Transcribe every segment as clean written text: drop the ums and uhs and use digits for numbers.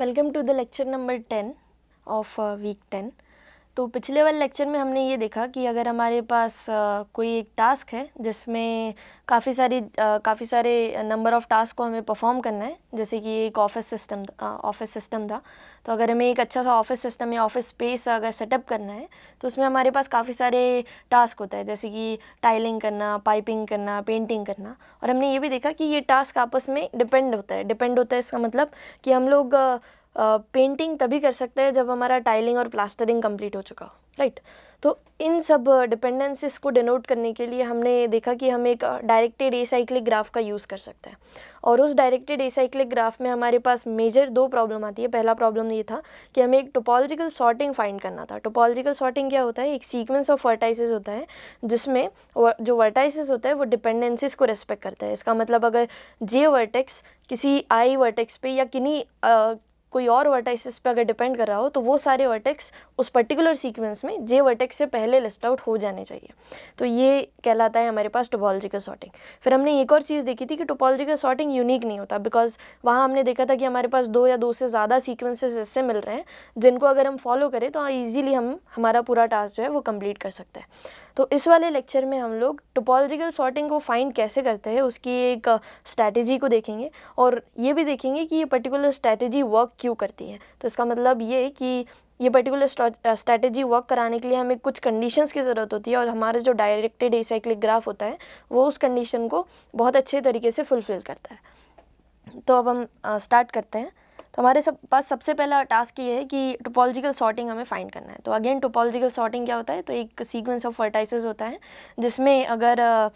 Welcome to the lecture number 10 of week 10। तो पिछले वाले लेक्चर में हमने ये देखा कि अगर हमारे पास कोई एक टास्क है जिसमें काफ़ी सारे नंबर ऑफ़ टास्क को हमें परफॉर्म करना है, जैसे कि एक ऑफिस सिस्टम था। तो अगर हमें एक अच्छा सा ऑफिस सिस्टम या ऑफिस स्पेस अगर सेटअप करना है तो उसमें हमारे पास काफ़ी सारे टास्क होता है, जैसे कि टाइलिंग करना, पाइपिंग करना, पेंटिंग करना। और हमने ये भी देखा कि ये टास्क आपस में डिपेंड होता है। इसका मतलब कि हम लोग पेंटिंग तभी कर सकते हैं जब हमारा टाइलिंग और प्लास्टरिंग कंप्लीट हो चुका हो, राइट। तो इन सब डिपेंडेंसीज को डिनोट करने के लिए हमने देखा कि हम एक डायरेक्टेड एसाइक्लिक ग्राफ का यूज़ कर सकते हैं। और उस डायरेक्टेड एसाइक्लिक ग्राफ में हमारे पास मेजर 2 प्रॉब्लम आती है। पहला प्रॉब्लम ये था कि हमें एक टोपोलॉजिकल सॉर्टिंग फाइंड करना था। टोपोलॉजिकल सॉर्टिंग क्या होता है? एक सीक्वेंस ऑफ वर्टाइसेस होता है जिसमें जो वर्टाइसेस होता है वो डिपेंडेंसीज को रेस्पेक्ट करता है। इसका मतलब अगर जे वर्टेक्स किसी आई वर्टेक्स पे या किन्हीं कोई और वर्टाइसेस पे अगर डिपेंड कर रहा हो तो वो सारे वर्टेक्स उस पर्टिकुलर सीक्वेंस में जे वर्टेक्स से पहले लिस्ट आउट हो जाने चाहिए। तो ये कहलाता है हमारे पास टोपोलॉजिकल सॉर्टिंग। फिर हमने एक और चीज़ देखी थी कि टोपोलॉजिकल सॉर्टिंग यूनिक नहीं होता, बिकॉज वहाँ हमने देखा था कि हमारे पास 2 या 2 से ज़्यादा सीक्वेंसेस इससे मिल रहे हैं जिनको अगर हम फॉलो करें तो ईजिली हमारा पूरा टास्क जो है वो कंप्लीट कर सकते हैं। तो इस वाले लेक्चर में हम लोग टोपोलॉजिकल सॉर्टिंग को फाइंड कैसे करते हैं उसकी एक स्ट्रैटेजी को देखेंगे, और ये भी देखेंगे कि ये पर्टिकुलर स्ट्रैटेजी वर्क क्यों करती है। तो इसका मतलब ये है कि ये पर्टिकुलर स्ट्रैटेजी वर्क कराने के लिए हमें कुछ कंडीशंस की ज़रूरत होती है, और हमारा जो डायरेक्टेड एसाइक्लिक ग्राफ होता है वो उस कंडीशन को बहुत अच्छे तरीके से फुलफ़िल करता है। तो अब हम स्टार्ट करते हैं। तो हमारे पास सबसे पहला टास्क ये है कि टोपोलॉजिकल सॉर्टिंग हमें फाइंड करना है। तो अगेन टोपोलॉजिकल सॉर्टिंग क्या होता है? तो एक सीक्वेंस ऑफ वर्टाइसेस होता है जिसमें अगर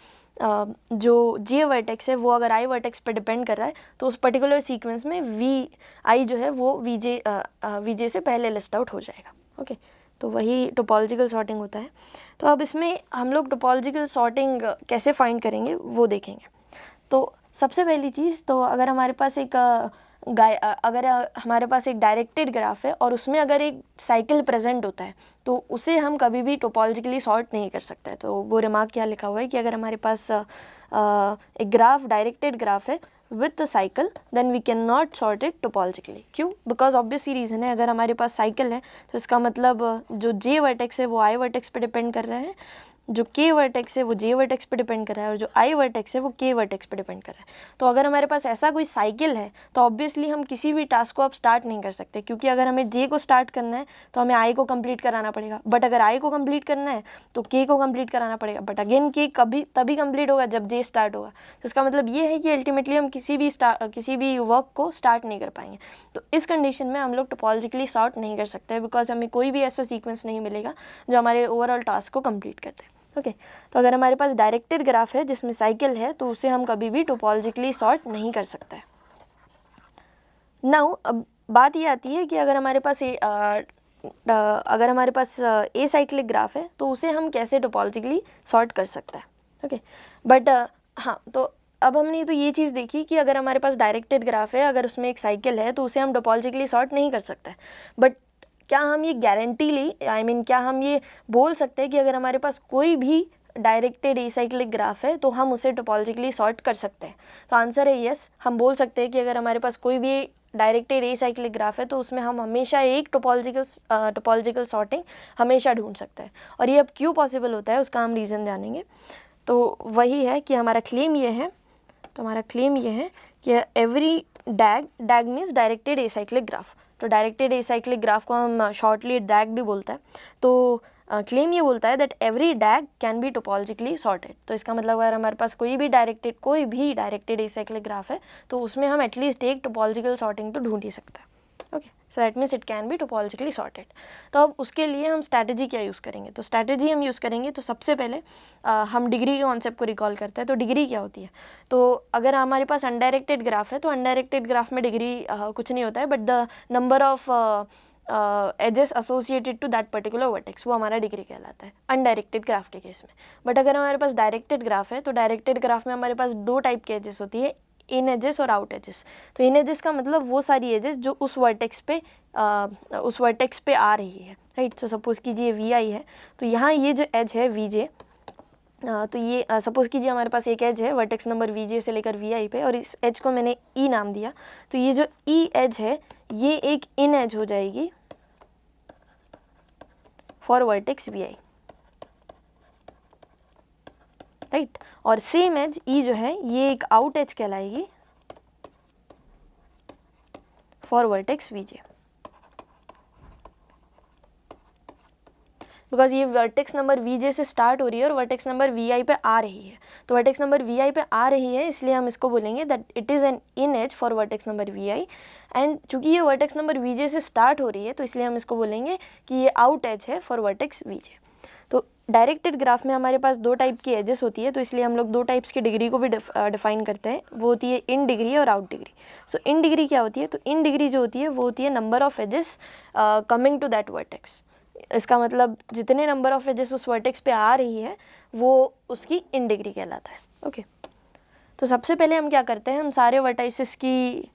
जो जे वर्टेक्स है वो अगर आई वर्टेक्स पर डिपेंड कर रहा है तो उस पर्टिकुलर सीक्वेंस में वी आई जो है वो वी जे से पहले लिस्ट आउट हो जाएगा। ओके, तो वही टोपोलॉजिकल सॉर्टिंग होता है। तो अब इसमें हम लोग टोपोलॉजिकल सॉर्टिंग कैसे फाइंड करेंगे वो देखेंगे। तो सबसे पहली चीज़, तो अगर हमारे पास एक डायरेक्टेड ग्राफ है और उसमें अगर एक साइकिल प्रेजेंट होता है तो उसे हम कभी भी टोपोलॉजिकली सॉर्ट नहीं कर सकते। तो वो रिमार्क क्या लिखा हुआ है कि अगर हमारे पास एक ग्राफ डायरेक्टेड ग्राफ है with the cycle then we can not sort it topologically. क्यों? बिकॉज ऑब्वियस ही रीज़न है, अगर हमारे पास साइकिल है तो इसका मतलब जो जे वर्टेक्स है वो आई वर्टेक्स पे डिपेंड कर रहे हैं, जो के वर्टेक्स है वो जे वर्टेक्स पे डिपेंड कर रहा है, और जो आई वर्टेक्स है वो के वर्टेक्स पे डिपेंड कर रहा है। तो अगर हमारे पास ऐसा कोई साइकिल है तो ऑब्वियसली हम किसी भी टास्क को अब स्टार्ट नहीं कर सकते, क्योंकि अगर हमें जे को स्टार्ट करना है तो हमें आई को कंप्लीट कराना पड़ेगा, बट अगर आई को कंप्लीट करना है तो के को कंप्लीट कराना पड़ेगा, बट अगेन के तभी कंप्लीट होगा जब जे स्टार्ट होगा। तो इसका मतलब ये है कि अल्टीमेटली हम किसी भी वर्क को स्टार्ट नहीं कर पाएंगे। तो इस कंडीशन में हम लोग टोपोलॉजिकली सॉर्ट नहीं कर सकते, बिकॉज हमें कोई भी ऐसा सीक्वेंस नहीं मिलेगा जो हमारे ओवरऑल टास्क को कंप्लीट करते हैं। ओके, तो अगर हमारे पास डायरेक्टेड ग्राफ है जिसमें साइकिल है तो उसे हम कभी भी टोपोलॉजिकली सॉर्ट नहीं कर सकते। नाउ अब बात ये आती है कि अगर हमारे पास ए साइक्लिक ग्राफ है तो उसे हम कैसे टोपोलॉजिकली सॉर्ट कर सकते हैं। ओके, बट हाँ, तो अब हमने तो ये चीज़ देखी कि अगर हमारे पास डायरेक्टेड ग्राफ है, अगर उसमें एक साइकिल है तो उसे हम टोपोलॉजिकली सॉर्ट नहीं कर सकते। बट क्या हम ये क्या हम ये बोल सकते हैं कि अगर हमारे पास कोई भी डायरेक्टेड एसाइक्लिक ग्राफ है तो हम उसे टोपोलॉजिकली सॉर्ट कर सकते हैं? तो आंसर है यस। हम बोल सकते हैं कि अगर हमारे पास कोई भी डायरेक्टेड एसाइक्लिक ग्राफ है तो उसमें हम हमेशा एक टोपोलॉजिकल सॉर्टिंग हमेशा ढूंढ सकते हैं। और ये अब क्यों पॉसिबल होता है उसका हम रीज़न जानेंगे। तो वही है कि हमारा क्लेम ये है कि every डैग means directed acyclic graph. तो डायरेक्टेड एसाइक्लिक ग्राफ को हम शॉर्टली डैग भी बोलते हैं। तो क्लेम ये बोलता है that every डैग can be topologically sorted. तो इसका मतलब अगर हमारे पास कोई भी डायरेक्टेड एसाइक्लिक ग्राफ है तो उसमें हम एटलीस्ट एक टोपोलॉजिकल सॉर्टिंग तो ढूंढ ही सकते हैं। Okay, so that means it can be topologically sorted. तो अब उसके लिए हम स्ट्रैटेजी क्या यूज़ करेंगे? तो स्ट्रैटेजी हम यूज़ करेंगे तो सबसे पहले हम डिग्री के कॉन्सेप्ट को रिकॉल करते हैं। तो डिग्री क्या होती है? तो अगर हमारे पास अनडायरेक्टेड ग्राफ है तो अनडायरेक्टेड ग्राफ में डिग्री कुछ नहीं होता है, but the number of edges associated to that particular vertex, वो हमारा डिग्री कहलाता है अनडायरेक्टेड ग्राफ के केस में। बट अगर हमारे पास डायरेक्टेड ग्राफ है तो डायरेक्टेड ग्राफ में हमारे पास 2 टाइप के एजेस होती है, इन एजेस और आउट एजेस। तो इन एजेस का मतलब वो सारी एजेस जो उस वर्टेक्स पे आ रही है, राइट। तो सपोज कीजिए वी आई है, तो यहाँ ये जो एज है वी जे, तो ये सपोज़ कीजिए हमारे पास एक एज है वर्टेक्स नंबर वीजे से लेकर वी पे, और इस एज को मैंने ई नाम दिया। तो ये जो ई एज है ये एक इन एज हो जाएगी फॉर वर्टेक्स वी, राइट। और सेम एज ई जो है ये एक आउट एज कहलाएगी फॉर वर्टेक्स वीजे, बिकॉज ये वर्टेक्स नंबर वीजे से स्टार्ट हो रही है और वर्टेक्स नंबर वी पे आ रही है। तो वर्टेक्स नंबर वी पे आ रही है इसलिए हम इसको बोलेंगे that it is an in edge for vertex number V, and चूंकि ये वर्टेक्स नंबर वीजे से स्टार्ट हो रही है तो इसलिए हम इसको बोलेंगे कि ये आउट एज है फॉर वर्टेक्स वीजे। तो डायरेक्टेड ग्राफ में हमारे पास दो टाइप की एजेस होती है, तो इसलिए हम लोग दो टाइप्स की डिग्री को भी डिफाइन करते हैं, वो होती है इन डिग्री और out degree. So in degree क्या होती है? तो इन डिग्री जो होती है वो होती है number of edges coming to that vertex. इसका मतलब जितने नंबर ऑफ एजेस उस वर्टेक्स पे आ रही है वो उसकी इन डिग्री कहलाता है। ओके, तो सबसे पहले हम क्या करते हैं, हम सारे वर्टाइसेस की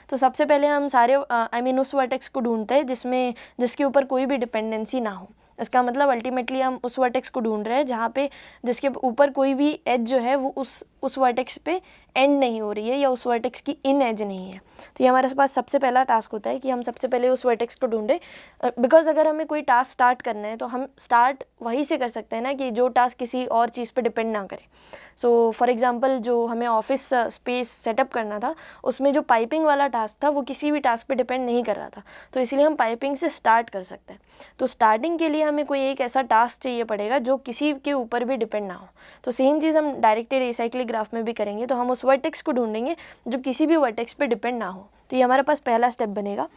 तो सबसे पहले हम सारे उस वर्टेक्स को ढूंढते हैं जिसके ऊपर कोई भी डिपेंडेंसी ना हो। इसका मतलब अल्टीमेटली हम उस वर्टेक्स को ढूंढ रहे हैं जहाँ पे जिसके ऊपर कोई भी एज जो है वो उस वर्टेक्स पे एंड नहीं हो रही है या उस वर्टेक्स की इन एज नहीं है। तो ये हमारे पास सबसे पहला टास्क होता है कि हम सबसे पहले उस वर्टेक्स को ढूंढें, बिकॉज अगर हमें कोई टास्क स्टार्ट करना है तो हम स्टार्ट वहीं से कर सकते हैं ना कि जो टास्क किसी और चीज़ पे डिपेंड ना करे। सो फॉर एग्जांपल जो हमें ऑफिस स्पेस सेटअप करना था उसमें जो पाइपिंग वाला टास्क था वो किसी भी टास्क पे डिपेंड नहीं कर रहा था, तो इसलिए हम पाइपिंग से स्टार्ट कर सकते हैं। तो स्टार्टिंग के लिए हमें कोई एक ऐसा टास्क चाहिए पड़ेगा जो किसी के ऊपर भी डिपेंड ना हो। तो सेम चीज़ हम डायरेक्टेड एसाइक्लिक ग्राफ में भी करेंगे, तो हम उस वर्टेक्स को ढूंढेंगे जो किसी भी वर्टेक्स पे डिपेंड ना हो। तो ये हमारे पास पहला स्टेप बनेगा।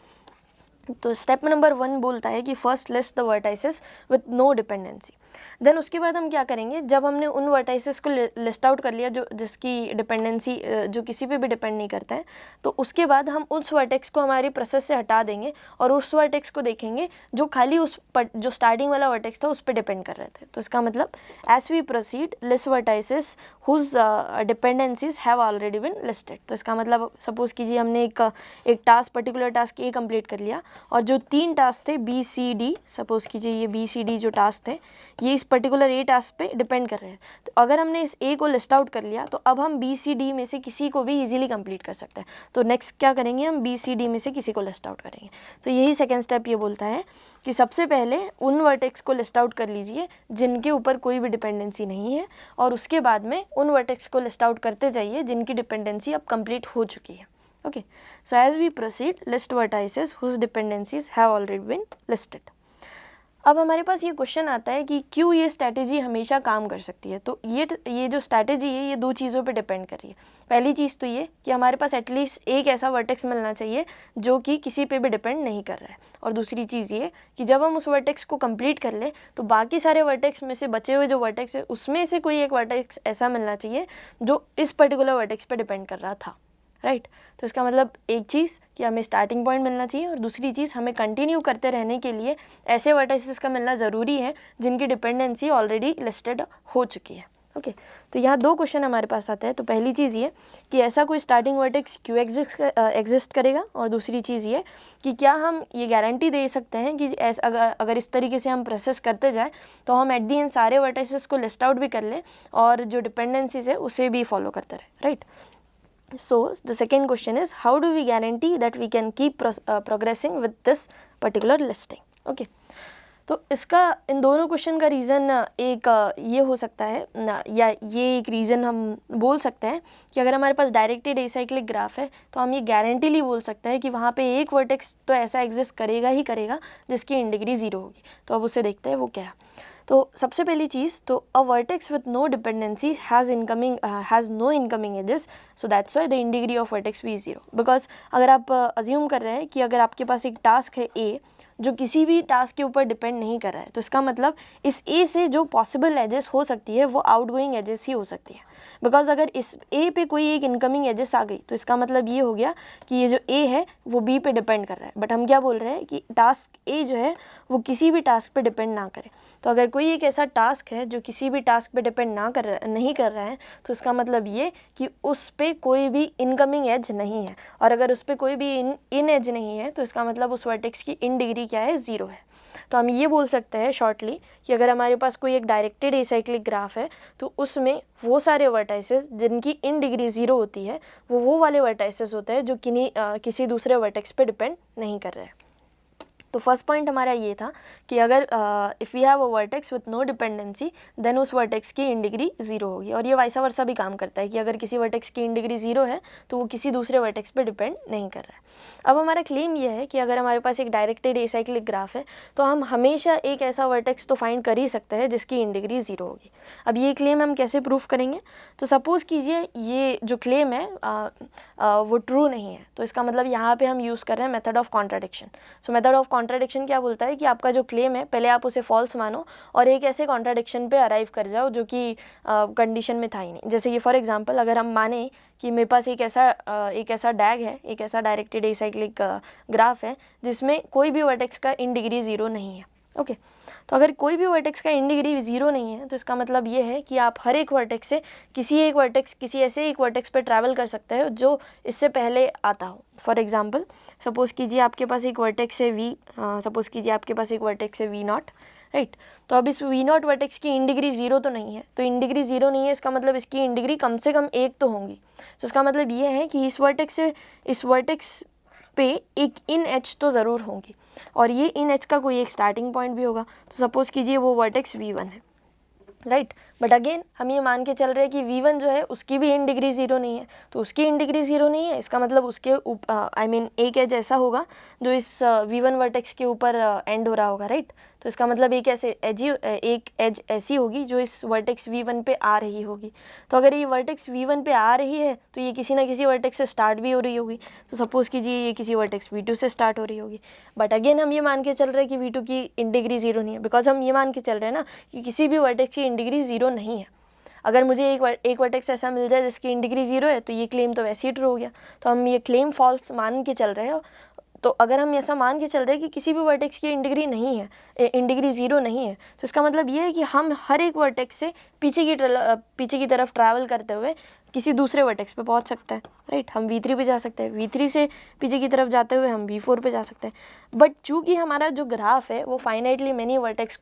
तो स्टेप नंबर 1 बोलता है कि first list the vertices with no dependency. Then उसके बाद हम क्या करेंगे, जब हमने उन वर्टाइसेस को लिस्ट आउट कर लिया जिसकी डिपेंडेंसी जो किसी पे भी डिपेंड नहीं करता है, तो उसके बाद हम उस वर्टेक्स को हमारी प्रोसेस से हटा देंगे और उस वर्टेक्स को देखेंगे जो खाली जो स्टार्टिंग वाला वर्टेक्स था उस पर डिपेंड कर रहे थे। तो इसका मतलब as we proceed list vertices whose dependencies have already been listed. तो इसका मतलब सपोज कीजिए हमने एक task particular task A complete कर लिया और जो 3 टास्क थे बी सी डी, सपोज कीजिए ये बी सी डी जो टास्क थे ये इस पर्टिकुलर ए टास्क पे डिपेंड कर रहे हैं। तो अगर हमने इस ए को लिस्ट आउट कर लिया तो अब हम बी सी डी में से किसी को भी इजीली कंप्लीट कर सकते हैं। तो नेक्स्ट क्या करेंगे, हम बी सी डी में से किसी को लिस्ट आउट करेंगे। तो यही सेकेंड स्टेप ये बोलता है कि सबसे पहले उन वर्टेक्स को लिस्ट आउट कर लीजिए जिनके ऊपर कोई भी डिपेंडेंसी नहीं है, और उसके बाद में उन वर्टेक्स को लिस्ट आउट करते जाइए जिनकी डिपेंडेंसी अब कंप्लीट हो चुकी है। Okay, so as we proceed list vertices whose dependencies have already been listed. अब हमारे पास ये क्वेश्चन आता है कि क्यों ये स्ट्रैटेजी हमेशा काम कर सकती है। तो ये जो स्ट्रैटेजी है ये 2 चीज़ों पे डिपेंड कर रही है। पहली चीज़ तो ये कि हमारे पास एटलीस्ट एक ऐसा वर्टेक्स मिलना चाहिए जो कि किसी पे भी डिपेंड नहीं कर रहा है, और दूसरी चीज़ ये कि जब हम उस वर्टेक्स को कंप्लीट कर लें तो बाकी सारे वर्टेक्स में से बचे हुए जो वर्टेक्स है उसमें से कोई एक वर्टेक्स ऐसा मिलना चाहिए जो इस पर्टिकुलर वर्टेक्स पे डिपेंड कर रहा था, राइट। तो इसका मतलब एक चीज़ कि हमें स्टार्टिंग पॉइंट मिलना चाहिए, और दूसरी चीज़ हमें कंटिन्यू करते रहने के लिए ऐसे वर्टाइसेस का मिलना ज़रूरी है जिनकी डिपेंडेंसी ऑलरेडी लिस्टेड हो चुकी है। ओके, तो यहाँ 2 क्वेश्चन हमारे पास आते हैं। तो पहली चीज़ ये कि ऐसा कोई स्टार्टिंग वर्टेक्स क्यों एग्जिस्ट करेगा, और दूसरी चीज़ ये कि क्या हम ये गारंटी दे सकते हैं कि अगर इस तरीके से हम प्रोसेस करते जाएँ तो हम एट दी एंड सारे वर्टाइसेस को लिस्ट आउट भी कर लें और जो डिपेंडेंसीज है उसे भी फॉलो करते रहें, right. So the second question is, how do we guarantee that we can keep progressing with this particular listing? Okay, तो इसका इन दोनों क्वेश्चन का रीज़न एक ये हो सकता है या ये एक रीज़न हम बोल सकते हैं कि अगर हमारे पास डायरेक्टेड एसाइक्लिक ग्राफ है तो हम ये गारंटीली बोल सकते हैं कि वहाँ पे एक वर्टेक्स तो ऐसा एग्जिस्ट करेगा ही करेगा जिसकी इन डिग्री 0 होगी। तो अब उसे देखते हैं वो क्या है। तो सबसे पहली चीज़ तो a vertex with no dependency has no incoming edges, so that's why the in degree of vertex V 0। Because अगर आप अज्यूम कर रहे हैं कि अगर आपके पास एक टास्क है ए जो किसी भी टास्क के ऊपर डिपेंड नहीं कर रहा है, तो इसका मतलब इस ए से जो पॉसिबल एजेस हो सकती है वो आउटगोइंग एजेस ही हो सकती है। बिकॉज अगर इस ए पे कोई एक इनकमिंग एजेस आ गई तो इसका मतलब ये हो गया कि ये जो ए है वो बी पे डिपेंड कर रहा है। बट हम क्या बोल रहे हैं कि टास्क ए जो है वो किसी भी टास्क पे डिपेंड ना करे। तो अगर कोई एक ऐसा टास्क है जो किसी भी टास्क पे डिपेंड नहीं कर रहा है तो इसका मतलब ये कि उस पर कोई भी इनकमिंग एज नहीं है, और अगर उस पर कोई भी इन एज नहीं है तो इसका मतलब उस वर्टेक्स की इन डिग्री क्या है, 0 है। तो हम ये बोल सकते हैं शॉर्टली कि अगर हमारे पास कोई एक डायरेक्टेड एसाइक्लिक ग्राफ है तो उसमें वो सारे वर्टाइसेस जिनकी इन डिग्री 0 होती है वो वाले वर्टाइसेस होते हैं जो किसी दूसरे वर्टेक्स पे डिपेंड नहीं कर रहे हैं। तो फर्स्ट पॉइंट हमारा ये था कि अगर if we have a vertex with no dependency then उस वर्टेक्स की इन डिग्री 0 होगी, और ये वाइसा वर्सा भी काम करता है कि अगर किसी वर्टेक्स की इन डिग्री 0 है तो वो किसी दूसरे वर्टेक्स पे डिपेंड नहीं कर रहा है। अब हमारा क्लेम ये है कि अगर हमारे पास एक डायरेक्टेड एसाइक्लिक ग्राफ है तो हम हमेशा एक ऐसा वर्टेक्स तो फाइंड कर ही सकते हैं जिसकी इन डिग्री 0 होगी। अब ये क्लेम हम कैसे प्रूफ करेंगे? तो सपोज़ कीजिए ये जो क्लेम है वो ट्रू नहीं है, तो इसका मतलब यहाँ पे हम यूज़ कर रहे हैं method of contradiction. So method of contradiction क्या बोलता है कि आपका जो क्लेम है पहले आप उसे फॉल्स मानो और एक ऐसे कॉन्ट्राडिक्शन पे अराइव कर जाओ जो कि कंडीशन में था ही नहीं। जैसे कि फॉर एग्जांपल अगर हम माने कि मेरे पास एक ऐसा डैग है, एक ऐसा डायरेक्टेड एसाइक्लिक ग्राफ है जिसमें कोई भी वर्टेक्स का इन डिग्री 0 नहीं है। ओके, तो अगर कोई भी वर्टेक्स का इन डिग्री 0 नहीं है तो इसका मतलब ये है कि आप हर एक वर्टेक्स से किसी ऐसे एक वर्टेक्स पे ट्रैवल कर सकते हो जो इससे पहले आता हो। फॉर एग्जांपल सपोज़ कीजिए आपके पास एक वर्टेक्स है v0, राइट। तो अब इस v0 वर्टेक्स की इन डिग्री 0 तो नहीं है, तो इन डिग्री 0 नहीं है इसका मतलब इसकी इन डिग्री कम से कम 1 तो होंगी। तो इसका मतलब ये है कि इस वर्टेक्स पे एक इन एच तो ज़रूर होंगी और ये इन एच का कोई एक स्टार्टिंग पॉइंट भी होगा। तो सपोज़ कीजिए वो वर्टेक्स v1 है, राइट। बट अगेन हम ये मान के चल रहे हैं कि v1 जो है उसकी भी इन डिग्री 0 नहीं है, तो उसकी इन डिग्री 0 नहीं है इसका मतलब उसके एक एज ऐसा होगा जो इस v1 वर्टेक्स के ऊपर एंड हो रहा होगा, राइट। तो इसका मतलब एक एज ऐसी होगी जो इस वर्टेक्स v1 पे आ रही होगी। तो अगर ये वर्टेक्स v1 पे आ रही है तो ये किसी ना किसी वर्टेक्स से स्टार्ट भी हो रही होगी। तो सपोज़ कीजिए ये किसी वर्टेक्स v2 से स्टार्ट हो रही होगी। बट अगेन हम ये मान के चल रहे हैं कि v2 की इन डिग्री 0 नहीं है, बिकॉज हम ये मान के चल रहे हैं ना कि किसी भी वर्टेक्स की इन डिग्री 0 नहीं है। अगर मुझे एक वर्टेक्स ऐसा मिल जाए जिसकी इन डिग्री 0 है तो ये क्लेम तो वैसे ही ट्रू हो गया। तो हम ये क्लेम फॉल्स मान के चल रहे हैं। तो अगर हम ऐसा मान के चल रहे हैं कि किसी भी वर्टेक्स की इन डिग्री नहीं है, इन डिग्री 0 नहीं है, तो इसका मतलब ये है कि हम हर एक वर्टेक्स से पीछे की तरफ ट्रैवल करते हुए किसी दूसरे वर्टेक्स पे पहुंच सकते हैं, राइट। हम v3 पे जा सकते हैं, v3 से पीछे की तरफ जाते हुए हम v4 पे जा सकते हैं। बट चूँकि हमारा जो ग्राफ है वो फाइनाइटली मैनी वर्टेक्स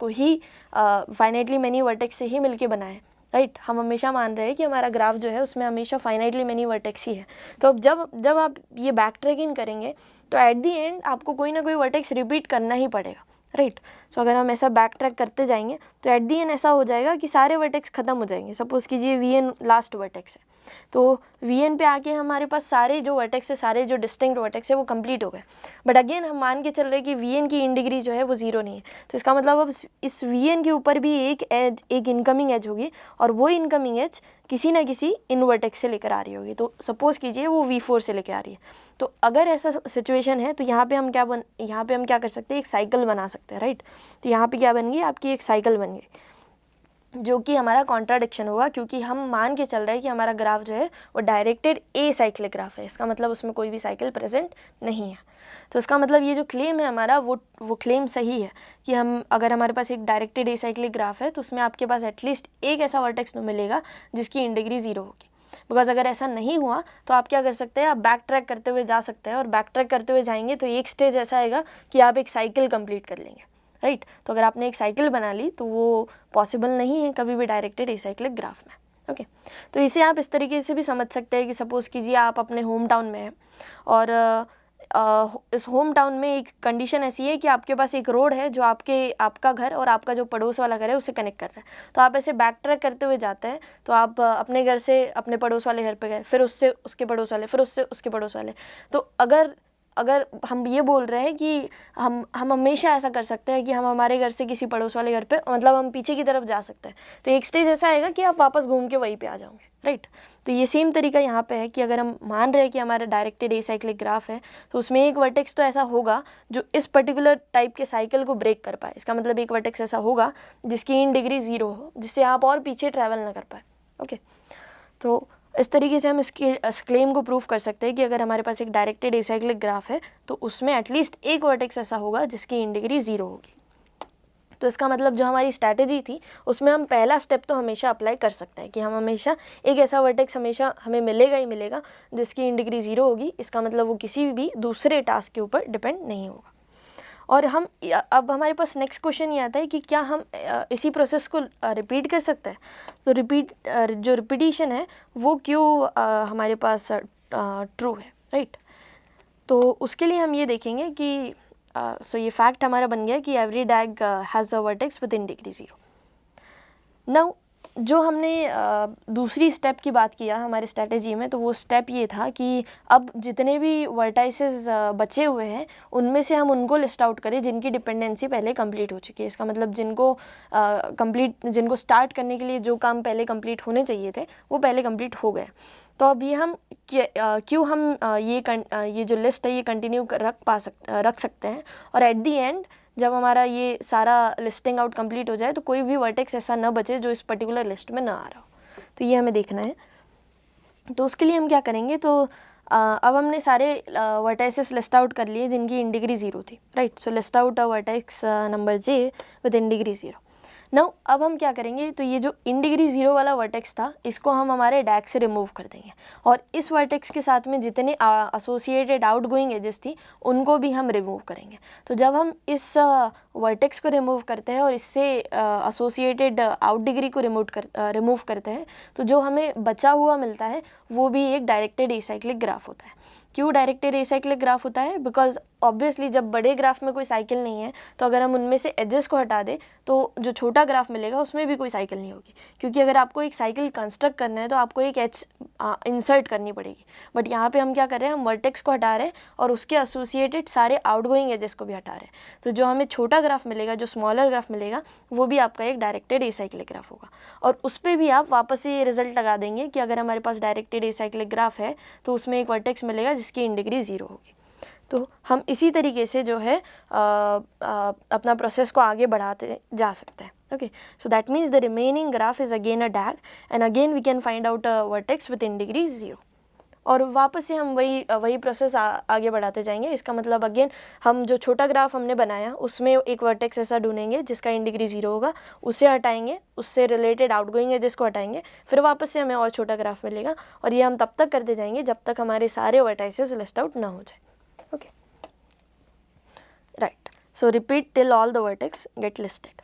से ही मिलके बना है, राइट। हम हमेशा मान रहे हैं कि हमारा ग्राफ जो है उसमें हमेशा फाइनाइटली मैनी वर्टेक्स ही है। तो अब जब आप ये बैक ट्रैकिंग करेंगे तो एट दी एंड आपको कोई ना कोई वर्टेक्स रिपीट करना ही पड़ेगा, राइट। सो अगर हम ऐसा बैक ट्रैक करते जाएंगे तो एट दी एंड ऐसा हो जाएगा कि सारे वर्टेक्स ख़त्म हो जाएंगे। सपोज़ कीजिए vn लास्ट वर्टेक्स है, तो vn पे आके हमारे पास सारे जो वर्टेक्स है, सारे जो डिस्टिंक्ट वर्टेक्स है वो कंप्लीट हो गए। बट अगेन हम मान के चल रहे हैं कि vn की इन डिग्री जो है वो 0 नहीं है, तो इसका मतलब अब इस vn के ऊपर भी एक इनकमिंग एज होगी और वो इनकमिंग एज किसी ना किसी इन वर्टेक्स से लेकर आ रही होगी। तो सपोज़ कीजिए वो v4 से लेकर आ रही है। तो अगर ऐसा सिचुएशन है तो यहाँ पे हम क्या कर सकते हैं, एक साइकिल बना सकते हैं, राइट। तो यहाँ पे क्या बन गई, आपकी एक साइकिल बन गई जो कि हमारा कॉन्ट्राडिक्शन होगा, क्योंकि हम मान के चल रहे हैं कि हमारा ग्राफ जो है वो डायरेक्टेड एसाइक्लिक ग्राफ है। इसका मतलब उसमें कोई भी साइकिल प्रेजेंट नहीं है। तो इसका मतलब ये जो क्लेम है हमारा वो क्लेम सही है कि अगर हमारे पास एक डायरेक्टेड एसाइक्लिक ग्राफ है तो उसमें आपके पास एटलीस्ट एक ऐसा वर्टेक्स मिलेगा जिसकी इन डिग्री 0 होगी। बिकॉज अगर ऐसा नहीं हुआ तो आप क्या कर सकते हैं, आप बैक ट्रैक करते हुए जा सकते हैं, और बैक ट्रैक करते हुए जाएंगे तो एक स्टेज ऐसा आएगा कि आप एक साइकिल कंप्लीट कर लेंगे, राइट। तो अगर आपने एक साइकिल बना ली तो वो पॉसिबल नहीं है कभी भी डायरेक्टेड एसाइक्लिक ग्राफ में, ओके। तो इसे आप इस तरीके से भी समझ सकते हैं कि सपोज़ कीजिए आप अपने होम टाउन में हैं और इस होम टाउन में एक कंडीशन ऐसी है कि आपके पास एक रोड है जो आपका घर और आपका जो पड़ोस वाला घर है उसे कनेक्ट कर रहा है। तो आप ऐसे बैक ट्रैक करते हुए जाते हैं, तो आप अपने घर से अपने पड़ोस वाले घर पे गए, फिर उससे उसके पड़ोस वाले, फिर उससे उसके पड़ोस वाले। तो अगर हम ये बोल रहे हैं कि हम हमेशा ऐसा कर सकते हैं कि हम हमारे घर से किसी पड़ोस वाले घर पे, मतलब हम पीछे की तरफ जा सकते हैं, तो एक स्टेज ऐसा आएगा कि आप वापस घूम के वहीं पे आ जाओगे, राइट। तो ये सेम तरीका यहाँ पे है कि अगर हम मान रहे हैं कि हमारा डायरेक्टेड एसाइक्लिक ग्राफ है तो उसमें एक वर्टेक्स तो ऐसा होगा जो इस पर्टिकुलर टाइप के साइकिल को ब्रेक कर पाए। इसका मतलब एक वर्टेक्स ऐसा होगा जिसकी इन डिग्री 0 हो, जिससे आप और पीछे ट्रैवल ना कर पाए, ओके। तो इस तरीके से हम इस क्लेम को प्रूव कर सकते हैं कि अगर हमारे पास एक डायरेक्टेड एसाइक्लिक ग्राफ है तो उसमें एटलीस्ट एक वर्टेक्स ऐसा होगा जिसकी इन डिग्री 0 होगी। तो इसका मतलब जो हमारी स्ट्रैटेजी थी उसमें हम पहला स्टेप तो हमेशा अप्लाई कर सकते हैं कि हम हमेशा एक ऐसा वर्टेक्स हमेशा हमें मिलेगा ही मिलेगा जिसकी इन डिग्री 0 होगी। इसका मतलब वो किसी भी दूसरे टास्क के ऊपर डिपेंड नहीं होगा। और हम अब हमारे पास नेक्स्ट क्वेश्चन ये आता है कि क्या हम इसी प्रोसेस को रिपीट कर सकते हैं। तो जो रिपीटिशन है वो क्यों हमारे पास ट्रू है, राइट। तो उसके लिए हम ये देखेंगे कि सो ये फैक्ट हमारा बन गया कि every डैग has a vertex with in degree 0। Now जो हमने दूसरी स्टेप की बात किया हमारे स्ट्रेटेजी में, तो वो स्टेप ये था कि अब जितने भी वर्टाइसेस बचे हुए हैं उनमें से हम उनको लिस्ट आउट करें जिनकी डिपेंडेंसी पहले कंप्लीट हो चुकी है। इसका मतलब जिनको स्टार्ट करने के लिए जो काम पहले कंप्लीट होने चाहिए थे वो पहले कंप्लीट हो गए। तो अब ये हम क्यों हम ये जो लिस्ट है ये कंटिन्यू रख सकते हैं, और एट दी एंड जब हमारा ये सारा लिस्टिंग आउट कंप्लीट हो जाए तो कोई भी वर्टेक्स ऐसा न बचे जो इस पर्टिकुलर लिस्ट में ना आ रहा हो। तो ये हमें देखना है। तो उसके लिए हम क्या करेंगे, तो अब हमने सारे वर्टेक्सेस लिस्ट आउट कर लिए जिनकी इन डिग्री 0 थी, right. So list out a vertex number J with in degree 0। Now अब हम क्या करेंगे, तो ये जो इन डिग्री 0 वाला वर्टेक्स था इसको हम हमारे डैग से रिमूव कर देंगे, और इस वर्टेक्स के साथ में जितने एसोसिएटेड आउटगोइंग एजेस थी उनको भी हम रिमूव करेंगे। तो जब हम इस वर्टेक्स को रिमूव करते हैं और इससे एसोसिएटेड आउट डिग्री को रिमूव करते हैं, तो जो हमें बचा हुआ मिलता है वो भी एक डायरेक्टेड एसाइक्लिक ग्राफ होता है। क्यों डायरेक्टेड एसाइक्लिक ग्राफ होता है? बिकॉज ऑब्वियसली जब बड़े ग्राफ में कोई साइकिल नहीं है तो अगर हम उनमें से एजेस को हटा दें तो जो छोटा ग्राफ मिलेगा उसमें भी कोई साइकिल नहीं होगी, क्योंकि अगर आपको एक साइकिल कंस्ट्रक्ट करना है तो आपको एक एज इंसर्ट करनी पड़ेगी। बट यहाँ पे हम क्या कर रहे हैं, हम वर्टेक्स को हटा रहे हैं और उसके एसोसिएटेड सारे आउटगोइंग एजेस को भी हटा रहे हैं। तो जो हमें छोटा ग्राफ मिलेगा, जो स्मॉलर ग्राफ मिलेगा, वो भी आपका एक डायरेक्टेड एसाइक्लिक ग्राफ होगा। और उस पर भी आप वापस से ये रिजल्ट लगा देंगे कि अगर हमारे पास डायरेक्टेड एसाइक्लिक ग्राफ है तो उसमें एक वर्टेक्स मिलेगा जिसकी इन डिग्री 0 होगी। तो हम इसी तरीके से जो है अपना प्रोसेस को आगे बढ़ाते जा सकते हैं। Okay, so that means the remaining graph is again a DAG and again we can find out a vertex with in degree 0, और वापस से हम वही प्रोसेस आगे बढ़ाते जाएंगे। इसका मतलब अगेन हम जो छोटा ग्राफ हमने बनाया उसमें एक वर्टेक्स ऐसा ढूंढेंगे जिसका इन डिग्री 0 होगा, उसे हटाएंगे, उससे रिलेटेड आउटगोइंग एजेस को हटाएंगे, फिर वापस से हमें और छोटा ग्राफ मिलेगा, और ये हम तब तक करते जाएंगे जब तक हमारे सारे वर्टाइसेस लिस्ट आउट ना हो जाए। Okay, right. So repeat till all the vertex get listed.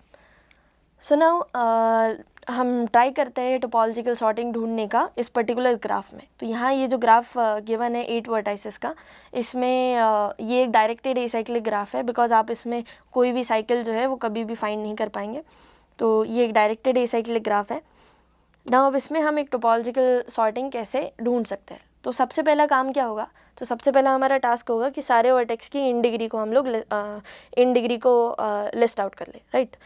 So now हम ट्राई करते हैं टोपोलॉजिकल सॉर्टिंग ढूंढने का इस पर्टिकुलर ग्राफ में। तो यहाँ ये जो ग्राफ गिवन है 8 वर्टाइसेस का, इसमें ये एक डायरेक्टेड एसाइक्लिक ग्राफ है, बिकॉज आप इसमें कोई भी साइकिल जो है वो कभी भी फाइंड नहीं कर पाएंगे। तो ये एक डायरेक्टेड एसाइक्लिक ग्राफ है। नाउ अब इसमें हम एक टोपोलॉजिकल सॉर्टिंग कैसे ढूंढ सकते हैं। तो सबसे पहला काम क्या होगा, तो सबसे पहला हमारा टास्क होगा कि सारे वर्टेक्स की इन डिग्री को हम लोग लिस्ट आउट कर ले, राइट।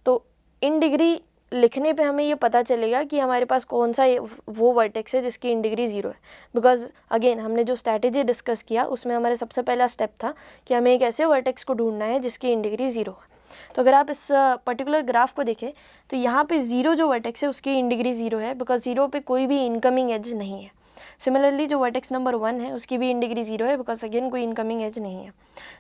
तो इन डिग्री लिखने पे हमें ये पता चलेगा कि हमारे पास कौन सा वो वर्टेक्स है जिसकी इन डिग्री 0 है। बिकॉज अगेन हमने जो स्ट्रैटेजी डिस्कस किया उसमें हमारे सबसे पहला स्टेप था कि हमें एक ऐसे वर्टेक्स को ढूंढना है जिसकी इन डिग्री 0 है। तो अगर आप इस पर्टिकुलर ग्राफ को देखें तो यहाँ पे 0 जो वर्टेक्स है उसकी इन डिग्री 0 है, बिकॉज 0 पे कोई भी इनकमिंग एज नहीं है। सिमिलरली जो वर्टेक्स नंबर 1 है उसकी भी इन डिग्री 0 है, बिकॉज अगेन कोई इनकमिंग एज नहीं है।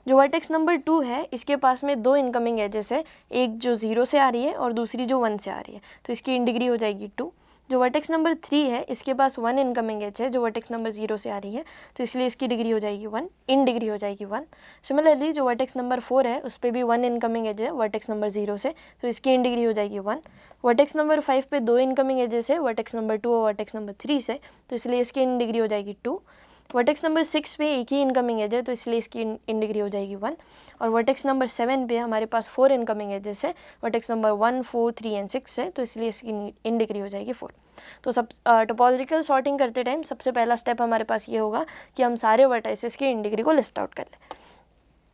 जो वर्टेक्स नंबर 2 है इसके पास में 2 इनकमिंग एजेस है, एक जो 0 से आ रही है और दूसरी जो 1 से आ रही है, तो इसकी इन डिग्री हो जाएगी 2। जो वर्टेक्स नंबर 3 है इसके पास 1 इनकमिंग एज है जो वर्टेक्स नंबर 0 से आ रही है, तो इसलिए इसकी डिग्री हो जाएगी 1, इन डिग्री हो जाएगी 1। सिमिलरली जो वर्टेक्स नंबर 4 है उस पर भी 1 इनकमिंग एज है वर्टेक्स नंबर 0 से, तो इसकी इन डिग्री हो जाएगी 1। वर्टेक्स नंबर 5 पे 2 इनकमिंग एजेस है वर्टेक्स नंबर 2 और वर्टेक्स नंबर 3 से, तो इसलिए इसकी इन डिग्री हो जाएगी 2। वर्टेक्स नंबर 6 पे एक ही इनकमिंग एज है तो इसलिए इसकी इन डिग्री हो जाएगी 1। और वर्टेक्स नंबर 7 पे हमारे पास 4 इनकमिंग एजेस है वर्टेक्स नंबर 1, 4, 3 एंड 6 है, तो इसलिए इसकी इन डिग्री हो जाएगी 4। तो सब टोपोलॉजिकल सॉर्टिंग करते टाइम सबसे पहला स्टेप हमारे पास ये होगा कि हम सारे वर्टाइसेस की इन डिग्री को लिस्ट आउट कर लें।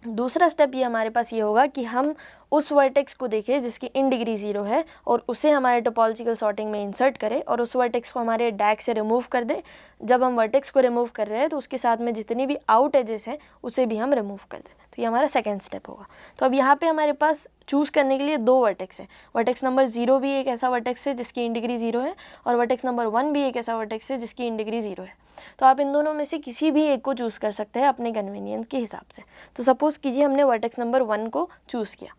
दूसरा स्टेप ये हमारे पास ये होगा कि हम उस वर्टेक्स को देखें जिसकी इन डिग्री 0 है और उसे हमारे टोपोलॉजिकल सॉर्टिंग में इंसर्ट करें और उस वर्टेक्स को हमारे डैग से रिमूव कर दें। जब हम वर्टेक्स को रिमूव कर रहे हैं तो उसके साथ में जितनी भी आउट एजेस हैं उसे भी हम रिमूव कर दें। तो ये हमारा सेकंड स्टेप होगा। तो अब यहाँ पे हमारे पास चूज़ करने के लिए 2 वर्टेक्स है। वर्टेक्स नंबर 0 भी एक ऐसा वर्टेक्स है जिसकी इन डिग्री 0 है और वर्टेक्स नंबर 1 भी एक ऐसा वर्टेक्स है जिसकी इन डिग्री 0 है। तो आप इन दोनों में से किसी भी एक को चूज़ कर सकते हैं अपने कन्वीनियंस के हिसाब से। तो सपोज़ कीजिए हमने वर्टेक्स नंबर 1 को चूज़ किया।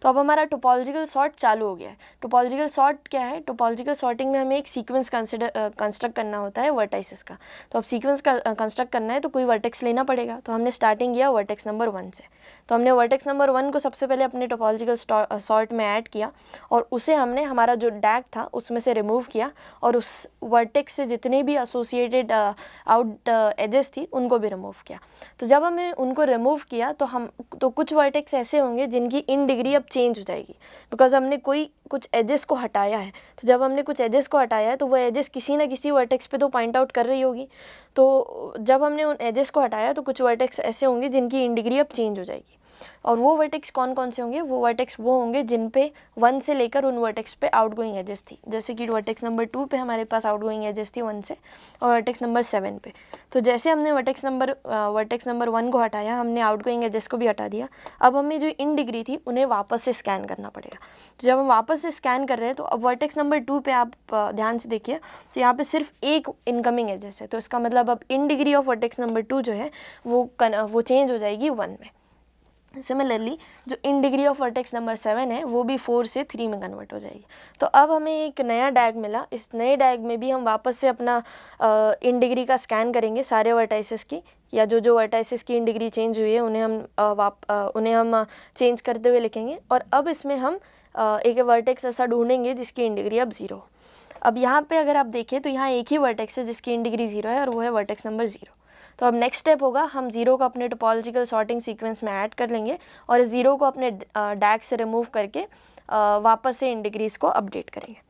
तो अब हमारा टोपोलॉजिकल सॉर्ट चालू हो गया है। टोपोलॉजिकल सॉर्ट क्या है? टोपोलॉजिकल सॉर्टिंग में हमें एक सीक्वेंस कंस्ट्रक्ट करना होता है वर्टाइसेस का। तो अब सीक्वेंस का कंस्ट्रक्ट करना है तो कोई वर्टेक्स लेना पड़ेगा। तो हमने स्टार्टिंग किया वर्टेक्स नंबर 1 से। तो हमने वर्टेक्स नंबर 1 को सबसे पहले अपने टोपोलॉजिकल सॉर्ट में ऐड किया और उसे हमने हमारा जो डैग था उसमें से रिमूव किया और उस वर्टेक्स से जितने भी एसोसिएटेड आउट एजेस थी उनको भी रिमूव किया। तो जब हमने उनको रिमूव किया तो कुछ वर्टेक्स ऐसे होंगे जिनकी इन डिग्री अब चेंज हो जाएगी, बिकॉज हमने कुछ एजेस को हटाया है। तो जब हमने कुछ एजेस को हटाया है तो वो एजेस किसी ना किसी वर्टेक्स पे तो पॉइंट आउट कर रही होगी। तो जब हमने उन एजेस को हटाया तो कुछ वर्टेक्स ऐसे होंगे जिनकी इन डिग्री अब चेंज हो जाएगी। और वो वर्टेक्स कौन कौन से होंगे? वो वर्टेक्स वो होंगे जिन पे 1 से लेकर उन वर्टेक्स पे आउटगोइंग एजेस थी। जैसे कि वर्टेक्स नंबर 2 पे हमारे पास आउटगोइंग एजेस थी 1 से, और वर्टेक्स नंबर 7 पे। तो जैसे हमने वर्टेक्स नंबर 1 को हटाया, हमने आउटगोइंग एजेस को भी हटा दिया। अब हमें जो इन डिग्री थी उन्हें वापस से स्कैन करना पड़ेगा। तो जब हम वापस से स्कैन कर रहे हैं तो अब वर्टेक्स नंबर 2 पे आप ध्यान से देखिए तो यहाँ पे सिर्फ एक इनकमिंग एजेस है। तो इसका मतलब अब इन डिग्री ऑफ वर्टेक्स नंबर 2 जो है वो चेंज हो जाएगी 1 में। सिमिलरली जो इन डिग्री ऑफ वर्टेक्स नंबर 7 है वो भी 4 से 3 में कन्वर्ट हो जाएगी। तो अब हमें एक नया डैग मिला। इस नए डैग में भी हम वापस से अपना इन डिग्री का स्कैन करेंगे सारे वर्टाइसेस की, या जो वर्टाइसेस की इन डिग्री चेंज हुई है उन्हें हम चेंज करते हुए लिखेंगे। और अब इसमें हम एक वर्टेक्स ऐसा ढूंढेंगे जिसकी इन डिग्री अब 0। अब यहाँ पे अगर आप देखें तो यहाँ एक ही वर्टेक्स है जिसकी इन डिग्री 0 है और वो है वर्टेक्स नंबर 0। तो अब नेक्स्ट स्टेप होगा, हम 0 को अपने टोपोलॉजिकल सॉर्टिंग सीक्वेंस में ऐड कर लेंगे और इस 0 को अपने डैग से रिमूव करके वापस से इन डिग्रीज़ को अपडेट करेंगे।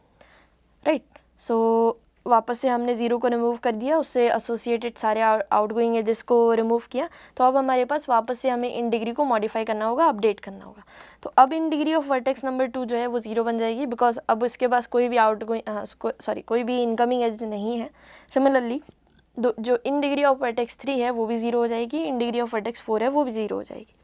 राइट, सो वापस से हमने 0 को रिमूव कर दिया, उससे एसोसिएटेड सारे आउटगोइंग एजेस को रिमूव किया। तो अब हमारे पास वापस से हमें इन डिग्री को मॉडिफाई करना होगा, अपडेट करना होगा। तो अब इन डिग्री ऑफ वर्टेक्स नंबर 2 जो है वो 0 बन जाएगी, बिकॉज अब इसके पास कोई भी इनकमिंग एज नहीं है। सिमिलरली जो इन डिग्री ऑफ वर्टेक्स 3 है वो भी 0 हो जाएगी, इन डिग्री ऑफ वर्टेक्स 4 है वो भी 0 हो जाएगी।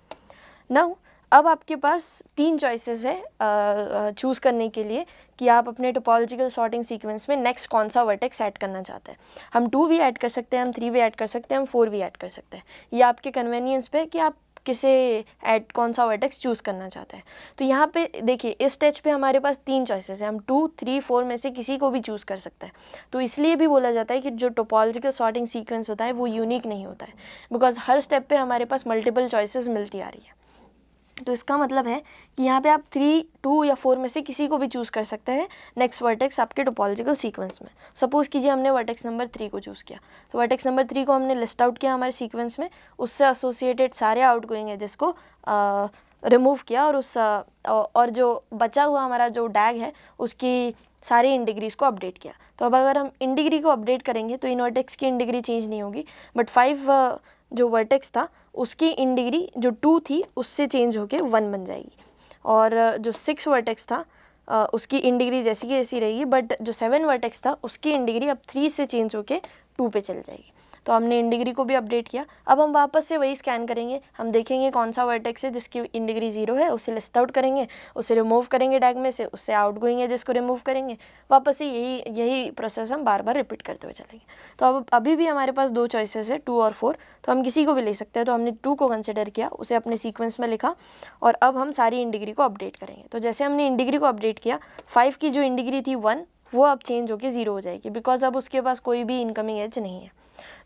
नाउ अब आपके पास 3 चॉइसेस है चूज़ करने के लिए कि आप अपने टोपोलॉजिकल सॉर्टिंग सीक्वेंस में नेक्स्ट कौन सा वर्टेक्स ऐड करना चाहते हैं। हम 2 भी ऐड कर सकते हैं, हम 3 भी ऐड कर सकते हैं, हम 4 भी ऐड कर सकते हैं। ये आपके कन्वीनियंस पे कि आप कौन सा वर्टेक्स चूज़ करना चाहते हैं। तो यहाँ पे देखिए इस स्टेज पे हमारे पास 3 चॉइसेस हैं, हम 2, 3, 4 में से किसी को भी चूज़ कर सकते हैं। तो इसलिए भी बोला जाता है कि जो टोपोलॉजिकल सॉर्टिंग सीक्वेंस होता है वो यूनिक नहीं होता है, बिकॉज हर स्टेप पे हमारे पास मल्टीपल चॉइसेस मिलती आ रही है। तो इसका मतलब है कि यहाँ पे आप 3, 2 या 4 में से किसी को भी चूज़ कर सकते हैं नेक्स्ट वर्टेक्स आपके टोपोलॉजिकल सीक्वेंस में। सपोज़ कीजिए हमने वर्टेक्स नंबर 3 को चूज़ किया, तो वर्टेक्स नंबर 3 को हमने लिस्ट आउट किया हमारे सीक्वेंस में, उससे एसोसिएटेड सारे आउटगोइंग एजेस को रिमूव किया और जो बचा हुआ हमारा जो डैग है उसकी सारी इन डिग्रीज़ को अपडेट किया। तो अब अगर हम इन डिग्री को अपडेट करेंगे तो इन वर्टेक्स की इन डिग्री चेंज नहीं होगी, बट 5 जो वर्टेक्स था उसकी इन डिग्री जो 2 थी उससे चेंज होके 1 बन जाएगी, और जो 6 वर्टेक्स था उसकी इन डिग्री जैसी की जैसी रहेगी, बट जो 7 वर्टेक्स था उसकी इन डिग्री अब 3 से चेंज होके 2 पे चल जाएगी। तो हमने इन डिग्री को भी अपडेट किया। अब हम वापस से वही स्कैन करेंगे, हम देखेंगे कौन सा वर्टेक्स है जिसकी इन डिग्री 0 है, उसे लिस्ट आउट करेंगे, उसे रिमूव करेंगे डैग में से, उससे आउटगोइंग है जिसको रिमूव करेंगे, वापस से यही प्रोसेस हम बार बार रिपीट करते हुए चलेंगे। तो अब अभी भी हमारे पास 2 चॉइसेस है, 2 और 4, तो हम किसी को भी ले सकते हैं। तो हमने 2 को कंसिडर किया, उसे अपने सीक्वेंस में लिखा और अब हम सारी इन डिग्री को अपडेट करेंगे। तो जैसे हमने इन डिग्री को अपडेट किया, 5 की जो इन डिग्री थी 1 वो अब चेंज होकर 0 हो जाएगी, बिकॉज अब उसके पास कोई भी इनकमिंग एज नहीं है।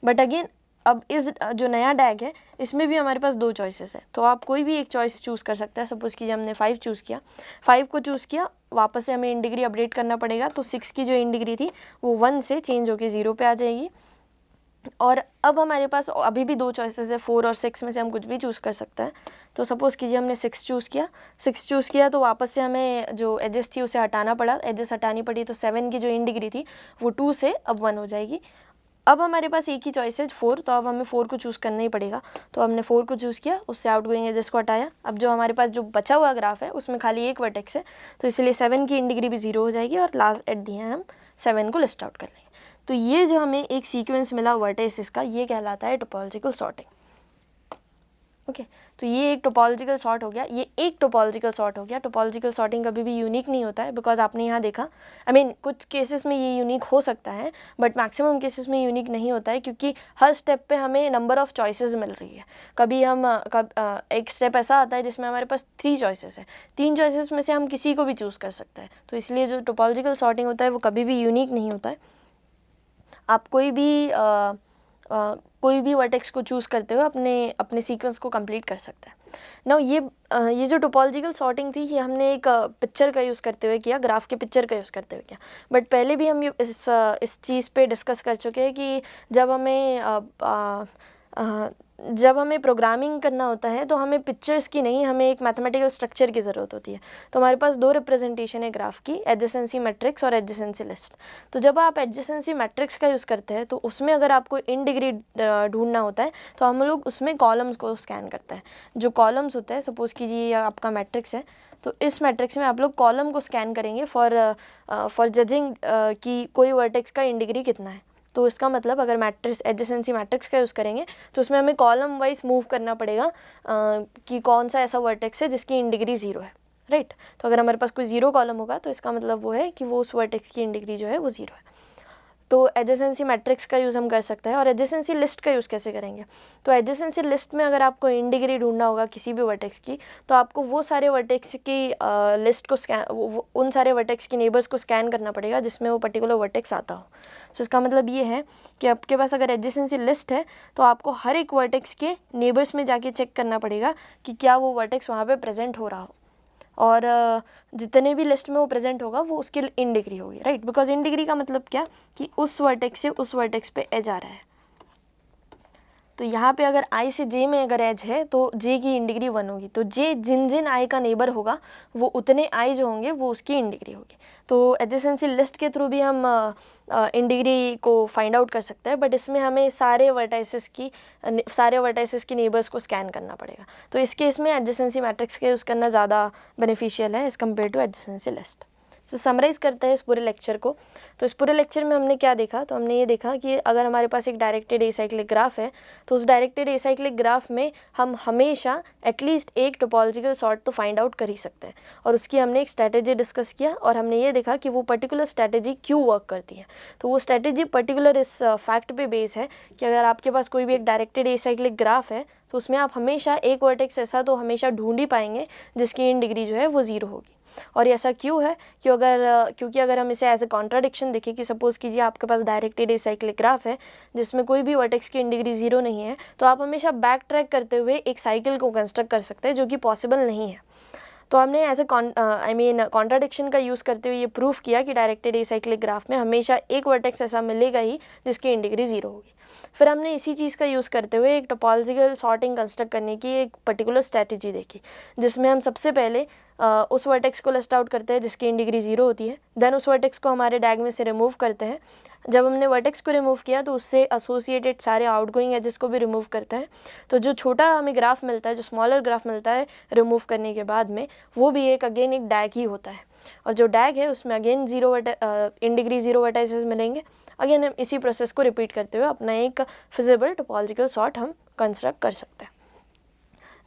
बट अगेन अब इस जो नया डैग है इसमें भी हमारे पास 2 चॉइसेस है, तो आप कोई भी एक चॉइस चूज़ कर सकते हैं। सपोज़ कीजिए हमने 5 चूज़ किया, 5 को चूज़ किया, वापस से हमें इन डिग्री अपडेट करना पड़ेगा। तो 6 की जो इन डिग्री थी वो 1 से चेंज होकर 0 पे आ जाएगी। और अब हमारे पास अभी भी 2 चॉइसेस है, 4 और 6 में से हम कुछ भी चूज़ कर सकते हैं। तो सपोज़ कीजिए हमने 6 चूज़ किया तो वापस से हमें जो एजेस थी उसे हटाना पड़ा, एजेस हटानी पड़ी। तो 7 की जो इन डिग्री थी वो 2 से अब 1 हो जाएगी। अब हमारे पास एक ही चॉइस है 4, तो अब हमें 4 को चूज़ करना ही पड़ेगा। तो हमने 4 को चूज़ किया, उससे आउटगोइंग एजेस को हटाया। अब जो हमारे पास जो बचा हुआ ग्राफ है उसमें खाली एक वर्टेक्स है, तो इसलिए 7 की इन डिग्री भी 0 हो जाएगी और लास्ट एट दी है हम 7 को लिस्ट आउट कर लेंगे। तो ये जो हमें एक सीक्वेंस मिला वर्टेक्सेस का, ये कहलाता है टोपोलॉजिकल सॉर्टिंग। ओके तो ये एक टोपोलॉजिकल सॉर्ट हो गया, ये एक टोपोलॉजिकल सॉर्ट हो गया। टोपोलॉजिकल सॉर्टिंग कभी भी यूनिक नहीं होता है, बिकॉज आपने यहाँ देखा, आई मीन कुछ केसेस में ये यूनिक हो सकता है बट मैक्सिमम केसेस में यूनिक नहीं होता है, क्योंकि हर स्टेप पे हमें नंबर ऑफ़ चॉइसेस मिल रही है। कभी हम एक स्टेप ऐसा आता है जिसमें हमारे पास 3 चॉइसेस है, 3 चॉइसेस में से हम किसी को भी चूज़ कर सकते हैं। तो इसलिए जो टोपोलॉजिकल सॉर्टिंग होता है वो कभी भी यूनिक नहीं होता है। आप कोई भी वर्टेक्स को चूज़ करते हुए अपने सीक्वेंस को कंप्लीट कर सकते हैं। नाउ ये जो टोपोलॉजिकल सॉर्टिंग थी ये हमने एक पिक्चर का यूज़ करते हुए किया, ग्राफ के पिक्चर का यूज़ करते हुए किया। बट पहले भी हम ये इस चीज़ पे डिस्कस कर चुके हैं कि जब हमें प्रोग्रामिंग करना होता है तो हमें पिक्चर्स की नहीं, हमें एक मैथमेटिकल स्ट्रक्चर की ज़रूरत होती है। तो हमारे पास 2 रिप्रेजेंटेशन है ग्राफ की, एडजेसेंसी मैट्रिक्स और एडजेसेंसी लिस्ट। तो जब आप एडजेसेंसी मैट्रिक्स का यूज़ करते हैं तो उसमें अगर आपको इन डिग्री ढूंढना होता है तो हम लोग उसमें कॉलम्स को स्कैन करते हैं। जो कॉलम्स होते हैं, सपोज़ कीजिए आपका मैट्रिक्स है, तो इस मैट्रिक्स में आप लोग कॉलम को स्कैन करेंगे फॉर जजिंग कि कोई वर्टेक्स का इन डिग्री कितना है। तो इसका मतलब अगर मैट्रिक्स एडजेसेंसी मैट्रिक्स का यूज़ करेंगे तो उसमें हमें कॉलम वाइज मूव करना पड़ेगा कि कौन सा ऐसा वर्टेक्स है जिसकी इन डिग्री 0 है, राइट। तो अगर हमारे पास कोई 0 कॉलम होगा तो इसका मतलब वो है कि वो उस वर्टेक्स की इन डिग्री जो है वो 0 है। तो एडजेसेंसी मैट्रिक्स का यूज़ हम कर सकते हैं। और एडजेसेंसी लिस्ट का यूज़ कैसे करेंगे? तो एडजेसेंसी लिस्ट में अगर आपको इन डिग्री ढूंढना होगा किसी भी वर्टेक्स की, तो आपको वो सारे वर्टेक्स की लिस्ट को उन सारे वर्टेक्स की नेबर्स को स्कैन करना पड़ेगा जिसमें वो पर्टिकुलर वर्टेक्स आता हो। तो इसका मतलब ये है कि आपके पास अगर एडजेसेंसी लिस्ट है तो आपको हर एक वर्टेक्स के नेबर्स में जाके चेक करना पड़ेगा कि क्या वो वर्टेक्स वहाँ पे प्रेजेंट हो रहा हो, और जितने भी लिस्ट में वो प्रेजेंट होगा वो उसकी इन डिग्री होगी, राइट। बिकॉज इन डिग्री का मतलब क्या कि उस वर्टेक्स से उस वर्टेक्स पे एज आ रहा है। तो यहाँ पे अगर i से j में अगर एज है तो j की इन डिग्री 1 होगी। तो j जिन जिन i का नेबर होगा वो उतने i जो होंगे वो उसकी इन डिग्री होगी। तो एडजेसेंसी लिस्ट के थ्रू भी हम इन डिग्री को फाइंड आउट कर सकते हैं, बट इसमें हमें सारे वर्टाइसेस की नेबर्स को स्कैन करना पड़ेगा। तो इस केस में एडजेसेंसी मैट्रिक्स का यूज़ करना ज़्यादा बेनिफिशियल है as compared to adjacency list. तो समराइज़ करते हैं इस पूरे लेक्चर को। तो इस पूरे लेक्चर में हमने क्या देखा? तो हमने ये देखा कि अगर हमारे पास एक डायरेक्टेड एसाइक्लिक ग्राफ है तो उस डायरेक्टेड एसाइक्लिक ग्राफ में हम हमेशा एटलीस्ट एक टोपोलॉजिकल सॉर्ट तो फाइंड आउट कर ही सकते हैं, और उसकी हमने एक स्ट्रैटेजी डिस्कस किया और हमने ये देखा कि वो पर्टिकुलर स्ट्रैटेजी क्यों वर्क करती है। तो वो स्ट्रैटेजी पर्टिकुलर इस फैक्ट पे बेस है कि अगर आपके पास कोई भी एक डायरेक्टेड एसाइक्लिक ग्राफ है तो उसमें आप हमेशा एक वर्टेक्स ऐसा तो हमेशा ढूंढ ही पाएंगे जिसकी इन डिग्री जो है वो 0 होगी। और ऐसा क्यों है क्योंकि अगर हम इसे एज ए कॉन्ट्राडिक्शन देखें कि सपोज़ कीजिए आपके पास डायरेक्टेड एसाइक्लिक ग्राफ है जिसमें कोई भी वर्टेक्स की इन डिग्री 0 नहीं है, तो आप हमेशा बैक ट्रैक करते हुए एक साइकिल को कंस्ट्रक्ट कर सकते हैं जो कि पॉसिबल नहीं है। तो हमने एज ए कॉन्ट्राडिक्शन का यूज़ करते हुए ये प्रूफ किया कि डायरेक्टेड एसाइक्लिक ग्राफ में हमेशा एक वर्टेक्स ऐसा मिलेगा ही जिसकी इन डिग्री 0 होगी। फिर हमने इसी चीज़ का यूज़ करते हुए एक टोपोलॉजिकल सॉर्टिंग कंस्ट्रक्ट करने की एक पर्टिकुलर स्ट्रैटेजी देखी, जिसमें हम सबसे पहले उस वर्टेक्स को लिस्ट आउट करते हैं जिसकी इन डिग्री 0 होती है। देन उस वर्टेक्स को हमारे डैग में से रिमूव करते हैं। जब हमने वर्टेक्स को रिमूव किया तो उससे एसोसिएटेड सारे आउटगोइंग एजेस को भी रिमूव करते हैं। तो जो छोटा हमें ग्राफ मिलता है, जो स्मॉलर ग्राफ मिलता है रिमूव करने के बाद में, वो भी एक डैग ही होता है। और जो डैग है उसमें अगेन इन डिग्री 0 वर्टाइसेस मिलेंगे। अगेन हम इसी प्रोसेस को रिपीट करते हुए अपना एक फिजिबल टोपोलॉजिकल सॉर्ट हम कंस्ट्रक्ट कर सकते हैं।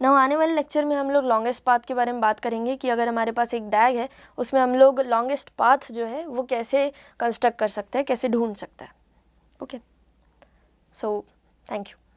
ना आने वाले लेक्चर में हम लोग लॉन्गेस्ट पाथ के बारे में बात करेंगे कि अगर हमारे पास एक डैग है उसमें हम लोग लॉन्गेस्ट पाथ जो है वो कैसे कंस्ट्रक्ट कर सकते हैं, कैसे ढूंढ सकते हैं। Okay, so thank you.